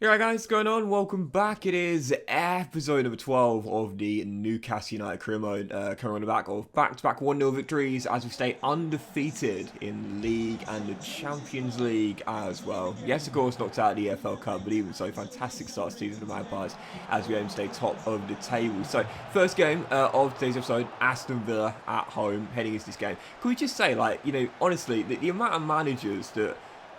Alright guys, what's going on? Welcome back. It is episode number 12 of the Newcastle United career mode, coming on the back of back-to-back 1-0 victories as we stay undefeated in the League and the Champions League as well. Yes, of course, knocked out the EFL Cup, but even so, fantastic start to the season for the Magpies as we aim to stay top of the table. So, first game of today's episode, Aston Villa at home, heading into this game. Can we just say, like, honestly, the amount of managers that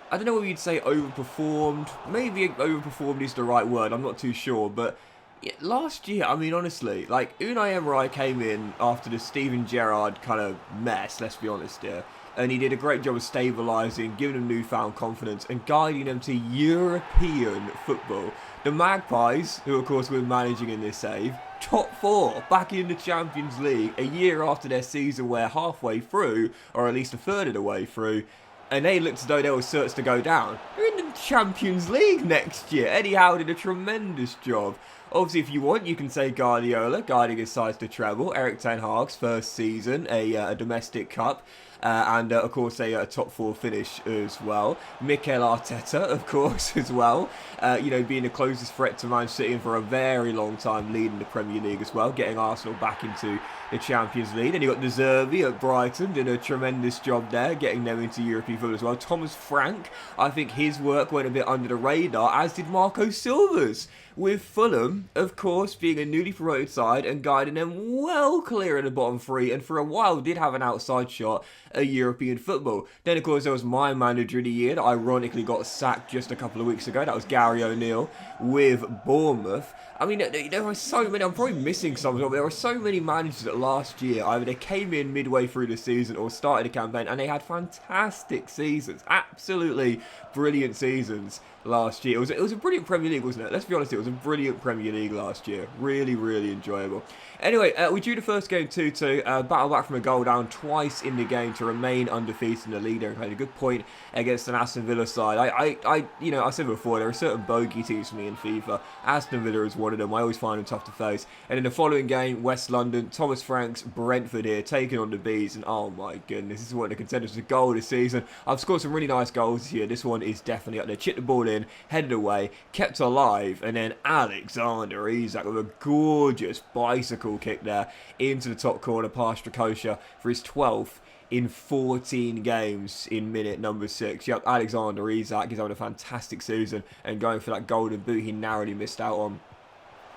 I don't know whether you'd say overperformed. Maybe overperformed is the right word. I'm not too sure. But yeah, last year, I mean, honestly, like Unai Emery came in after the Steven Gerrard kind of mess, let's be honest here. And he did a great job of stabilising, giving them newfound confidence and guiding them to European football. The Magpies, who of course we're managing in this save, top four, back in the Champions League a year after their season where halfway through, or at least a third of the way through, and they looked as though they were certain to go down. They're in the Champions League next year. Eddie Howe did a tremendous job. Obviously, if you want, you can say Guardiola guiding his sides to treble. Eric Ten Hag's first season, a domestic cup. And of course a top four finish as well. Mikel Arteta, of course, as well. Being the closest threat to Man City for a very long time, leading the Premier League as well, getting Arsenal back into the Champions League. And you got De Zerbi at Brighton, did a tremendous job there, getting them into European football as well. Thomas Frank, I think his work went a bit under the radar, as did Marco Silva's, with Fulham, of course, being a newly promoted side and guiding them well clear in the bottom three, and for a while did have an outside shot at European football. Then, of course, there was my manager of the year that ironically got sacked just a couple of weeks ago. That was Gary O'Neill with Bournemouth. I mean, there were so many, I'm probably missing some, but there were so many managers that last year, either they came in midway through the season or started a campaign, and they had fantastic seasons, absolutely brilliant seasons last year. It was a brilliant Premier League, wasn't it? Let's be honest, it was a brilliant Premier League last year. Really, really enjoyable. Anyway, we drew the first game 2-2, battle back from a goal down twice in the game to remain undefeated in the league there and had a good point against an Aston Villa side. I said before, there are certain bogey teams for me in FIFA. Aston Villa is one of them. I always find them tough to face. And in the following game, West London, Thomas Frank's Brentford here, taking on the Bees, and oh my goodness, this is one of the contenders for goal this season. I've scored some really nice goals here. This one is definitely up there. Chipped the ball in, headed away, kept alive, and then Alexander Isak with a gorgeous bicycle kick there into the top corner past Strakosha for his 12th in 14 games in minute number 6. Yep, Alexander Isak is having a fantastic season and going for that golden boot he narrowly missed out on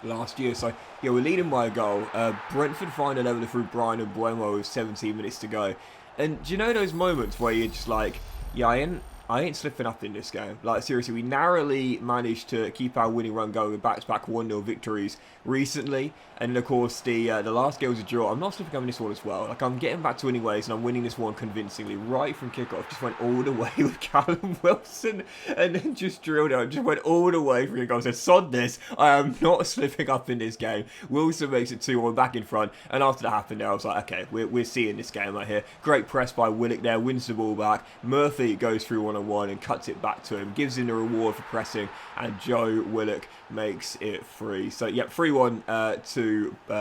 last year. So, yeah, we're leading by a goal. Brentford find a leveler through Brian and Buemo with 17 minutes to go. And do you know those moments where you're just like, yeah, I ain't slipping up in this game. Like, seriously, we narrowly managed to keep our winning run going with back-to-back 1-0 victories recently. And, of course, the last game was a draw. I'm not slipping up in this one as well. Like, I'm getting back to winning ways, and I'm winning this one convincingly. Right from kickoff, just went all the way with Callum Wilson, and then just drilled it. Just went all the way from kickoff. I said, sod this. I am not slipping up in this game. Wilson makes it 2-1 back in front. And after that happened there, I was like, okay, we're seeing this game right here. Great press by Willock there, wins the ball back. Murphy goes through one-on-one and cuts it back to him, gives him the reward for pressing, and Joe Willock makes it 3. So, yeah, 3-1 to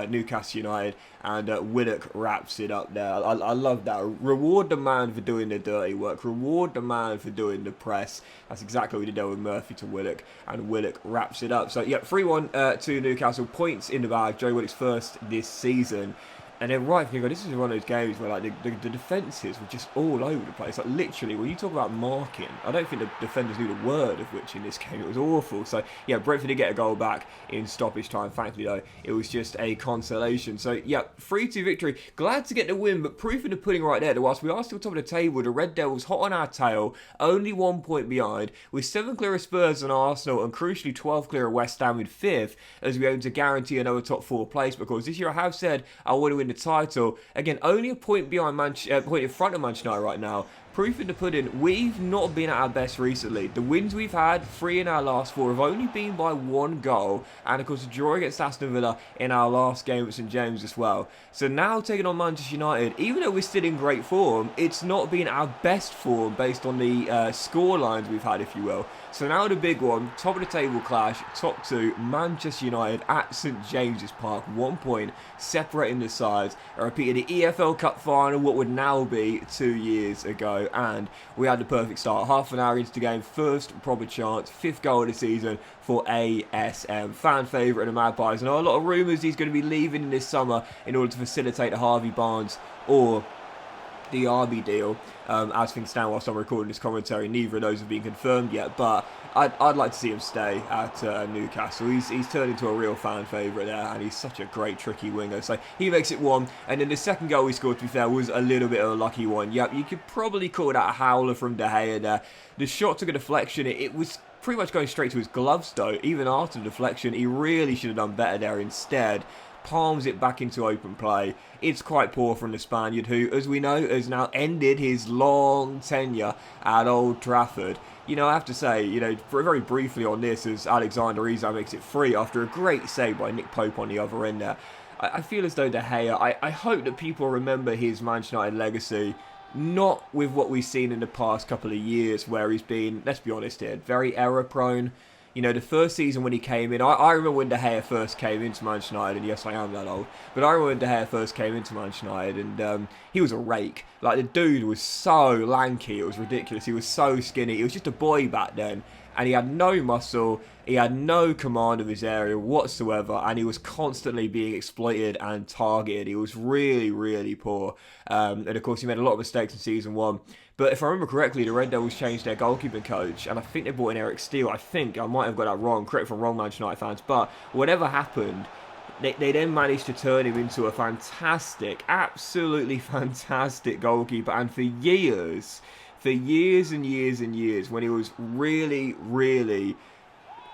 Newcastle United, and Willock wraps it up there. I love that. Reward the man for doing the dirty work. Reward the man for doing the press. That's exactly what we did there with Murphy to Willock, and Willock wraps it up. So, yeah, 3-1 to Newcastle. Points in the bag. Joe Willock's first this season. And then right from this is one of those games where like the defences were just all over the place. Like literally, when you talk about marking, I don't think the defenders knew the word of which in this game. It was awful. So yeah, Brentford did get a goal back in stoppage time. Thankfully though, it was just a consolation. So yeah, 3-2 victory. Glad to get the win, but proof in the pudding right there. That whilst we are still top of the table, the Red Devils hot on our tail, only 1 point behind, with 7 clear of Spurs and Arsenal, and crucially 12 clear of West Ham in 5th, as we aim to guarantee another top 4 place. Because this year I have said I want to win the title. Again, only a point behind point in front of Manchester United right now. Proof in the pudding, we've not been at our best recently. The wins we've had, 3 in our last 4, have only been by 1 goal. And of course, a draw against Aston Villa in our last game at St James as well. So now taking on Manchester United, even though we're still in great form, it's not been our best form based on the score lines we've had, if you will. So now the big one, top of the table clash, top two, Manchester United at St James's Park, 1 point separating the sides. I repeated the EFL Cup final, what would now be 2 years ago, and we had the perfect start. Half an hour into the game, first proper chance, 5th goal of the season for ASM, fan favourite of the Magpies. And a lot of rumours he's going to be leaving in this summer in order to facilitate the Harvey Barnes or the RB deal. As things stand whilst I'm recording this commentary, neither of those have been confirmed yet, but I'd like to see him stay at Newcastle. He's turned into a real fan favourite there, and he's such a great tricky winger. So he makes it 1, and then the second goal he scored, to be fair, was a little bit of a lucky one. Yep, you could probably call that a howler from De Gea there. The shot took a deflection. It was pretty much going straight to his gloves though. Even after the deflection, he really should have done better there. Instead, palms it back into open play. It's quite poor from the Spaniard, who, as we know, has now ended his long tenure at Old Trafford. You know, I have to say, you know, very briefly on this, as Alexander Isak makes it 3 after a great save by Nick Pope on the other end there. I feel as though De Gea, I hope that people remember his Manchester United legacy, not with what we've seen in the past couple of years, where he's been, let's be honest here, very error-prone. You know, the first season when he came in, I remember when De Gea first came into Manchester United, and yes, I am that old, but I remember when De Gea first came into Manchester United, and he was a rake. Like, the dude was so lanky, it was ridiculous. He was so skinny. He was just a boy back then, and he had no muscle, he had no command of his area whatsoever, and he was constantly being exploited and targeted. He was really, really poor. And of course, he made a lot of mistakes in Season 1. But if I remember correctly, the Red Devils changed their goalkeeping coach, and I think they brought in Eric Steele. I might have got that wrong. Correct if I'm wrong, Manchester United fans. But whatever happened, they then managed to turn him into a fantastic, absolutely fantastic goalkeeper. And for years and years and years, when he was really, really,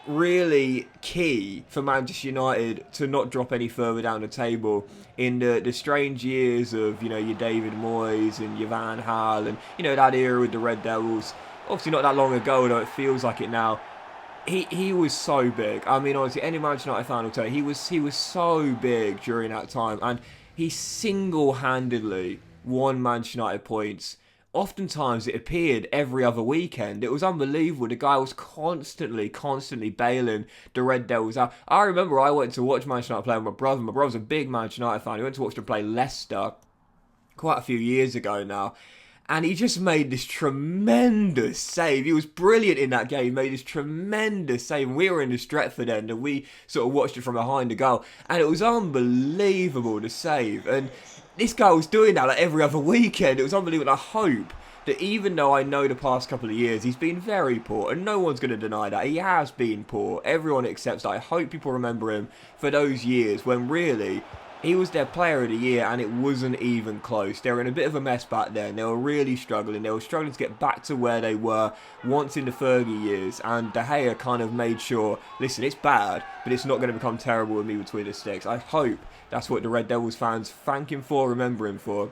really key for Manchester United to not drop any further down the table in the strange years of, you know, your David Moyes and your Van Gaal and, you know, that era with the Red Devils. Obviously not that long ago, though it feels like it now. He was so big. I mean, honestly, any Manchester United fan will tell you, he was so big during that time, and he single-handedly won Manchester United points. Oftentimes, it appeared every other weekend. It was unbelievable. The guy was constantly bailing the Red Devils out. I remember I went to watch Manchester United play with my brother. My brother's a big Manchester United fan. He went to watch them play Leicester quite a few years ago now. And he just made this tremendous save. He was brilliant in that game. He made this tremendous save. We were in the Stretford end, and we sort of watched it from behind the goal. And it was unbelievable, the save. And this guy was doing that like every other weekend. It was unbelievable. I hope that, even though I know the past couple of years he's been very poor, and no one's going to deny that, he has been poor. Everyone accepts that. I hope people remember him for those years when really he was their player of the year, and it wasn't even close. They were in a bit of a mess back then. They were really struggling. They were struggling to get back to where they were once in the Fergie years. And De Gea kind of made sure, listen, it's bad, but it's not going to become terrible with me between the sticks. I hope that's what the Red Devils fans thank him for, remember him for,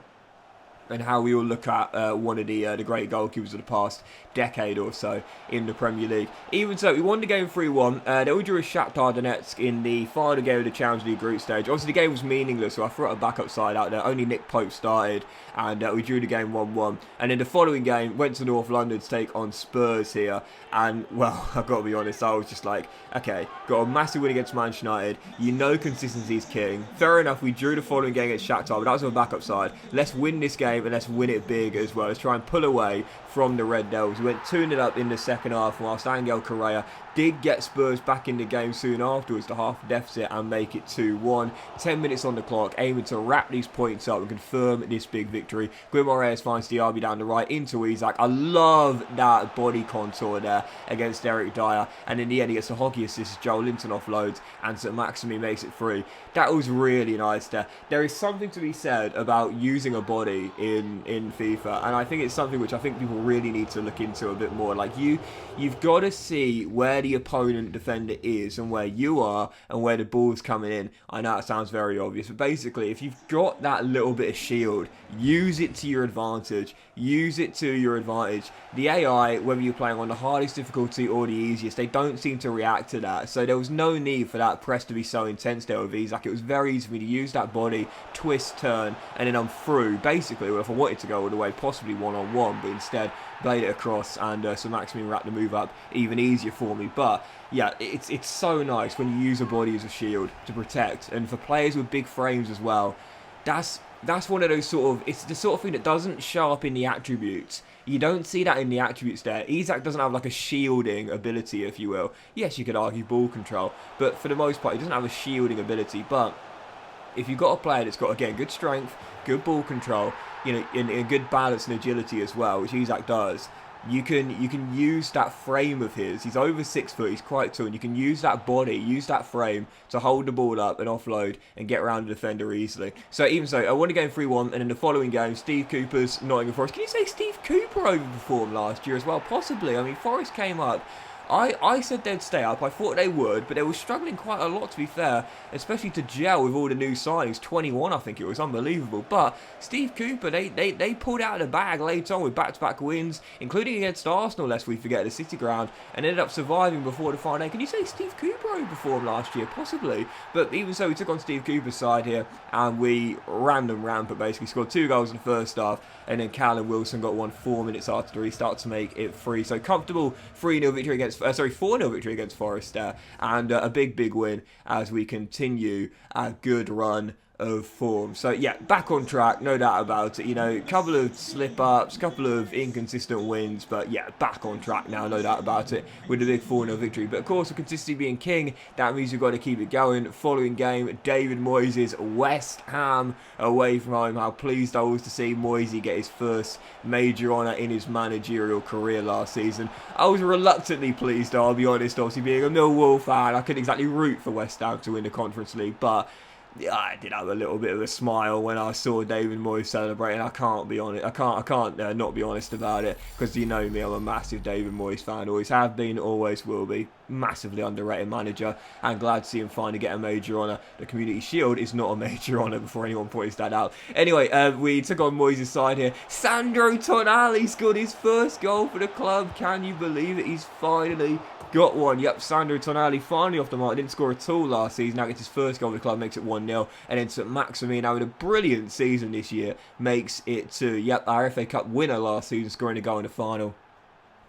and how we all look at one of the great goalkeepers of the past decade or so in the Premier League. Even so, we won the game 3-1. They all drew a Shakhtar Donetsk in the final game of the Champions League group stage. Obviously, the game was meaningless, so I threw a backup side out there. Only Nick Pope started, and we drew the game 1-1. And in the following game, went to North London to take on Spurs here. And, well, I've got to be honest, I was just like, okay, got a massive win against Manchester United. You know consistency's king. Fair enough, we drew the following game against Shakhtar, but that was on a backup side. Let's win this game, and let's win it big as well. Let's try and pull away from the Red Devils. We went 2-0 up in the second half, whilst Angel Correa did get Spurs back in the game soon afterwards to half deficit and make it 2-1. 10 minutes on the clock, aiming to wrap these points up and confirm this big victory. Guimaraes finds the RB down the right into Isak. I love that body contour there against Eric Dyer. And in the end, he gets a hockey assist. Joel Linton offloads, and St Maximi makes it 3. That was really nice there. There is something to be said about using a body in FIFA, and I think it's something which I think people really need to look into a bit more. Like, you've got to see where the opponent defender is and where you are and where the ball's coming in. I know it sounds very obvious, but basically, if you've got that little bit of shield, use it to your advantage. Use it to your advantage. The AI, whether you're playing on the hardest difficulty or the easiest, they don't seem to react to that. So there was no need for that press to be so intense there with Isak. It was very easy for me to use that body, twist, turn, and then I'm through. Basically, well, if I wanted to go all the way, possibly one-on-one, but instead played it across, and St. Maximin wrapped the move up even easier for me. But yeah, it's so nice when you use a body as a shield to protect, and for players with big frames as well. That's one of those sort of, it's the sort of thing that doesn't show up in the attributes. You don't see that in the attributes there. Isak doesn't have like a shielding ability, if you will. Yes, you could argue ball control, but for the most part, he doesn't have a shielding ability. But if you've got a player that's got, again, good strength, good ball control, you know, and good balance and agility as well, which Isak does, you can use that frame of his. He's over 6 foot, he's quite tall, and you can use that body, use that frame to hold the ball up and offload and get around the defender easily. So even so, I won a game 3-1, and in the following game, Steve Cooper's Nottingham Forest. Can you say Steve Cooper overperformed last year as well? Possibly. I mean, Forest came up. I said they'd stay up. I thought they would, but they were struggling quite a lot, to be fair, especially to gel with all the new signings. 21, I think it was, unbelievable. But Steve Cooper, they pulled out of the bag later on with back-to-back wins, including against Arsenal, lest we forget, the City ground, and ended up surviving before the final. Can you say Steve Cooper overperformed last year? Possibly. But even so, we took on Steve Cooper's side here, and we ran them rampant, basically. Scored 2 goals in the first half, and then Callum Wilson got one 4 minutes after the restart to make it 3. So comfortable 3-0 victory against, 4-0 victory against Forest there, and a big win as we continue a good run of form. So yeah, back on track, no doubt about it. You know, a couple of slip-ups, couple of inconsistent wins, but yeah, back on track now, no doubt about it, with a big 4-0 victory. But of course, with consistency being king, that means we've got to keep it going. Following game, David Moyes' West Ham away from home. How pleased I was to see Moyes get his first major honour in his managerial career last season. I was reluctantly pleased, I'll be honest, obviously being a Millwall fan. I couldn't exactly root for West Ham to win the Conference League, but yeah, I did have a little bit of a smile when I saw David Moyes celebrating. I can't be honest. I can't not be honest about it, because you know me, I'm a massive David Moyes fan. Always have been, always will be. Massively underrated manager, and glad to see him finally get a major honour. The Community Shield is not a major honour, before anyone points that out. Anyway, we took on Moyes' side here. Sandro Tonali scored his first goal for the club. Can you believe it? He's finally got one. Yep, Sandro Tonali finally off the mark. Didn't score at all last season. Now gets his first goal for the club, makes it 1-0. And then St. Maximin, having a brilliant season this year, makes it 2. Yep, our FA Cup winner last season, scoring a goal in the final.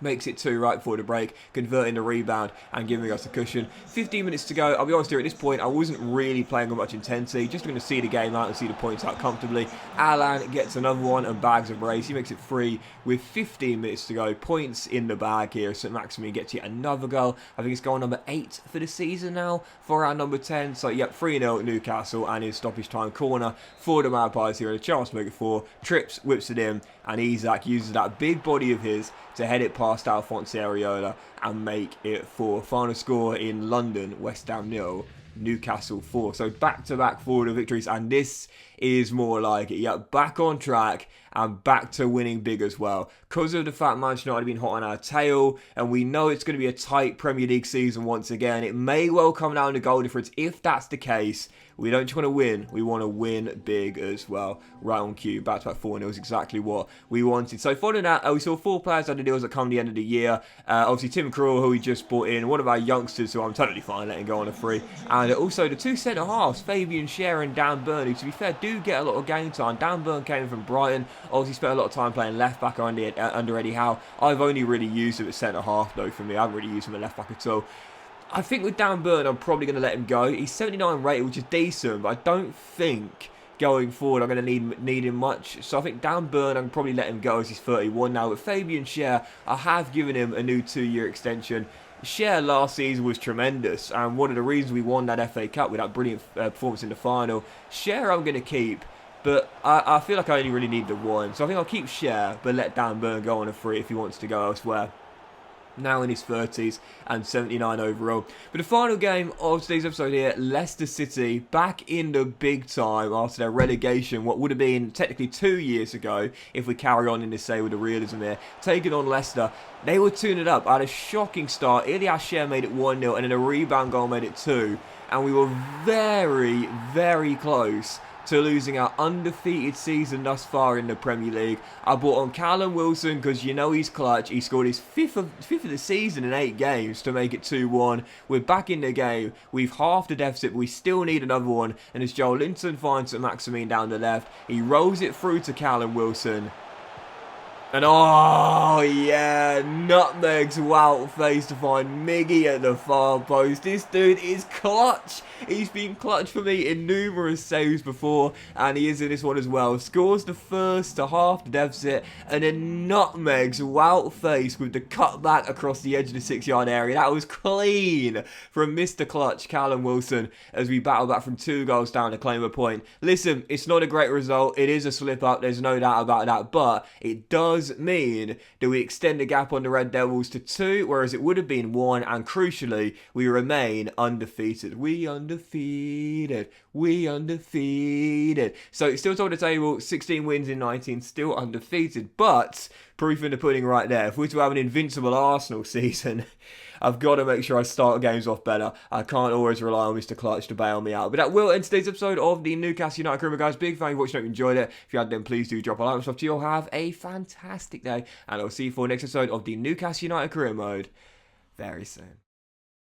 Makes it 2 right before the break, converting the rebound and giving us a cushion. 15 minutes to go. I'll be honest here, at this point, I wasn't really playing with much intensity. Just going to see the game out and see the points out comfortably. Alan gets another one and bags a brace. He makes it 3 with 15 minutes to go. Points in the bag here. St. Maximin gets yet another goal. I think it's goal number 8 for the season now for our number 10. So, yep, 3-0 Newcastle, and his stoppage time corner for the Magpies here. And a chance to make it 4. Trips, whips it in, and Isak uses that big body of his to head it past Alphonse Areola and make it 4. Final score in London, West Ham 0, Newcastle 4. So back-to-back 4-0 victories, and this is more like it. Yeah, back on track and back to winning big as well. Because of the fact Manchester United have been hot on our tail, and we know it's going to be a tight Premier League season once again. It may well come down to goal difference. If that's the case, we don't just want to win, we want to win big as well. Right on cue, back-to-back 4-0 is exactly what we wanted. So following that, we saw 4 players under deals that come the end of the year. Obviously Tim Krul, who we just brought in, one of our youngsters who I'm totally fine letting go on a free. And also the 2 centre-halves, Fabian Schär and Dan Burn, who to be fair do get a lot of game time. Dan Burn came from Brighton, obviously spent a lot of time playing left-back under Eddie Howe. I've only really used him at centre-half though for me. I haven't really used him at left-back at all. I think with Dan Burn, I'm probably going to let him go. He's 79 rated, which is decent, but I don't think going forward I'm going to need him much. So I think Dan Burn, I can probably let him go as he's 31 now. With Fabian Schär, I have given him a new 2-year extension. Schär last season was tremendous, and one of the reasons we won that FA Cup with that brilliant performance in the final. Schär I'm going to keep, but I feel like I only really need the 1. So I think I'll keep Schär, but let Dan Burn go on a free if he wants to go elsewhere. Now in his 30s and 79 overall. But the final game of today's episode here, Leicester City back in the big time after their relegation, what would have been technically 2 years ago, if we carry on in this say with the realism here, taking on Leicester. They were 2-0 up. I had a shocking start. Ilias Schär made it 1-0 and then a rebound goal made it 2. And we were very, very close to losing our undefeated season thus far in the Premier League. I brought on Callum Wilson because you know he's clutch. He scored his fifth of the season in 8 games to make it 2-1. We're back in the game. We've halved the deficit, but we still need another one. And as Joel Linton finds St. Maximin down the left, he rolls it through to Callum Wilson. And oh yeah, nutmegs Wout face to find Miggy at the far post. This dude is clutch. He's been clutch for me in numerous saves before, and he is in this one as well. Scores the first to half the deficit, and then nutmegs Wout face with the cutback across the edge of the 6-yard area. That was clean from Mr. Clutch, Callum Wilson, as we battle back from 2 goals down to claim a point. Listen, it's not a great result. It is a slip up. There's no doubt about that, but it does mean that we extend the gap on the Red Devils to 2, whereas it would have been 1, and crucially, we remain undefeated. We undefeated. So it's still top of the table, 16 wins in 19, still undefeated, but proof in the pudding right there. If we're to have an invincible Arsenal season, I've got to make sure I start games off better. I can't always rely on Mr. Clutch to bail me out. But that will end today's episode of the Newcastle United Criminal, guys. Big fan of watching. Hope you enjoyed it. If you had, then please do drop a like and stuff to you. Have a fantastic day, and I'll see you for the next episode of the Newcastle United Career Mode very soon.